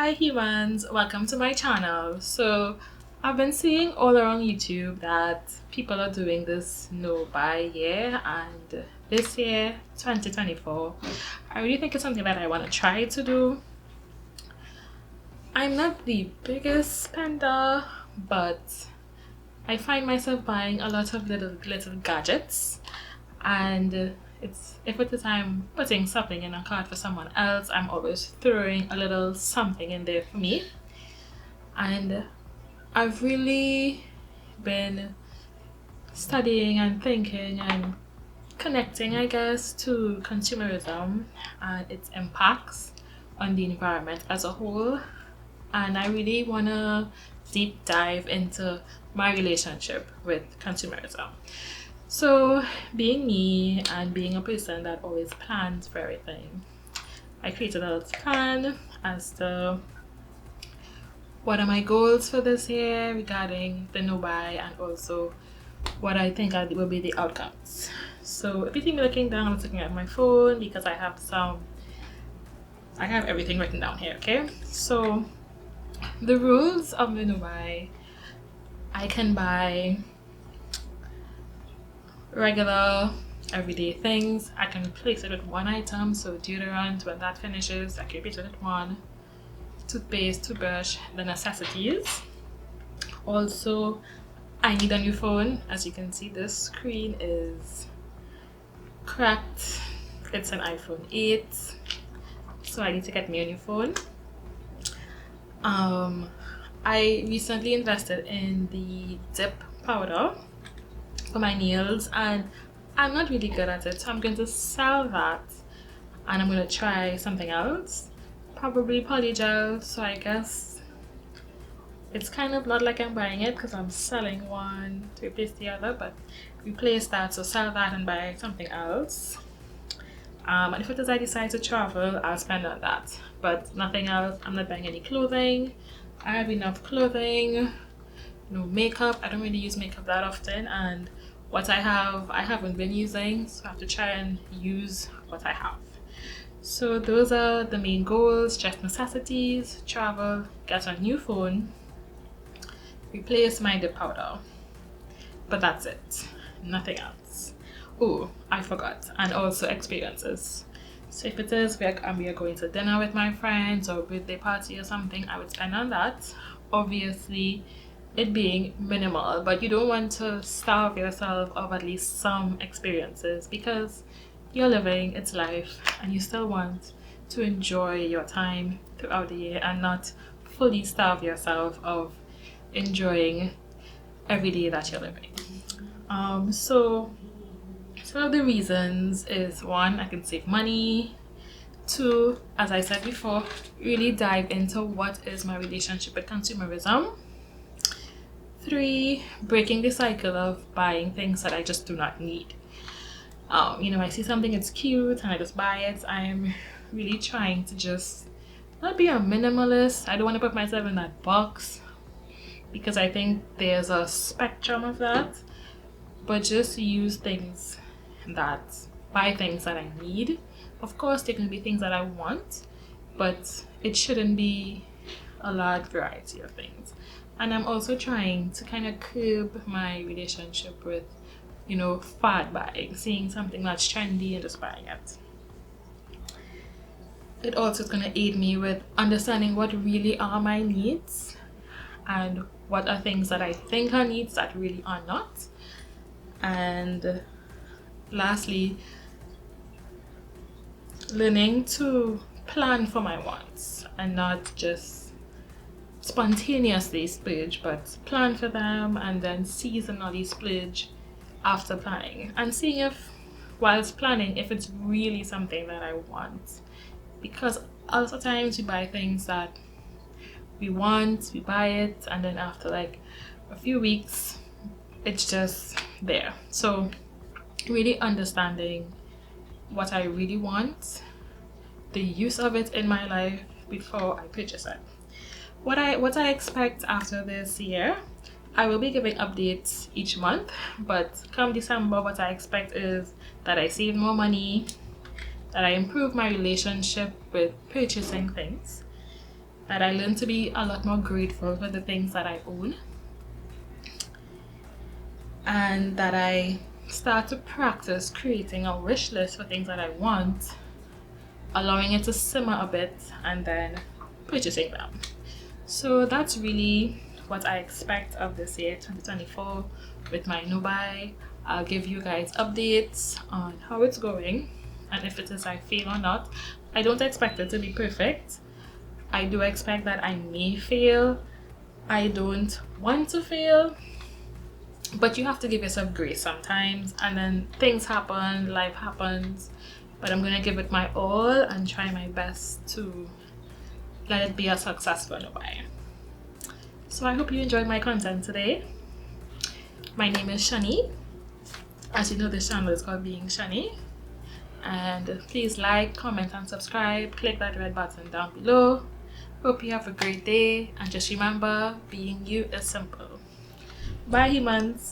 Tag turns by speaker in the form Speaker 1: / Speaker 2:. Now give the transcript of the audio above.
Speaker 1: Hi humans, welcome to my channel. So I've been seeing all around YouTube that people are doing this no buy year, and this year 2024 I really think it's something that I want to try to do. I'm not the biggest spender, but I find myself buying a lot of little gadgets, and if it is I'm putting something in a cart for someone else, I'm always throwing a little something in there for me. And I've really been studying and thinking and connecting, I guess, to consumerism and its impacts on the environment as a whole. And I really want to deep dive into my relationship with consumerism. So, being me and being a person that always plans for everything, I created a little plan as to what are my goals for this year regarding the no buy, and also what I think will be the outcomes. So, if you see me looking down, I'm looking at my phone because I have everything written down here, okay? So, the rules of the no buy: I can buy regular everyday things. I can replace it with one item. So deodorant, when that finishes, I can replace it with one. Toothpaste, toothbrush, the necessities. Also, I need a new phone. As you can see, this screen is cracked. It's an iPhone 8, so I need to get me a new phone. I recently invested in the dip powder for my nails, and I'm not really good at it, so I'm going to sell that and I'm going to try something else, probably polygel. So I guess it's kind of not like I'm buying it because I'm selling one to replace the other, but replace that, so sell that and buy something else. And if it is I decide to travel, I'll spend on that, but nothing else. I'm not buying any clothing. I have enough clothing. No makeup. I don't really use makeup that often, and what I haven't been using, so I have to try and use what I have. So those are the main goals: just necessities, travel, get a new phone, replace my dip powder. But that's it, nothing else. Oh, I forgot. And also experiences. So if it is we are going to dinner with my friends or birthday party or something, I would spend on that. Obviously it being minimal, but you don't want to starve yourself of at least some experiences, because you're living, it's life, and you still want to enjoy your time throughout the year and not fully starve yourself of enjoying every day that you're living. So some of the reasons is: one, I can save money. Two, as I said before, really dive into what is my relationship with consumerism. Three, breaking the cycle of buying things that I just do not need. I see something, it's cute, and I just buy it. I'm really trying to just not be a minimalist. I don't want to put myself in that box, because I think there's a spectrum of that, but just use things buy things that I need. Of course, there can be things that I want, but it shouldn't be a large variety of things. And I'm also trying to kind of curb my relationship with, fad buying, seeing something that's trendy and just buying it. It also is going to aid me with understanding what really are my needs and what are things that I think are needs that really are not. And lastly, learning to plan for my wants and not just spontaneously splurge, but plan for them and then seasonally splurge after planning, and seeing if whilst planning if it's really something that I want. Because a lot of times we buy things that we want, we buy it, and then after like a few weeks it's just there. So really understanding what I really want, the use of it in my life before I purchase it. What I expect after this year, I will be giving updates each month, but come December, what I expect is that I save more money, that I improve my relationship with purchasing things, that I learned to be a lot more grateful for the things that I own, and that I start to practice creating a wish list for things that I want, allowing it to simmer a bit, and then purchasing them. So that's really what I expect of this year 2024 with my no buy. I'll give you guys updates on how it's going and if it is I fail or not. I don't expect it to be perfect. I do expect that I may fail. I don't want to fail, but you have to give yourself grace sometimes, and then things happen, life happens, but I'm gonna give it my all and try my best to let it be a successful no buy. So I hope you enjoyed my content today. My name is Shunny. As you know, this channel is called Being Shunny. And please like, comment and subscribe. Click that red button down below. Hope you have a great day, and just remember, being you is simple. Bye, humans.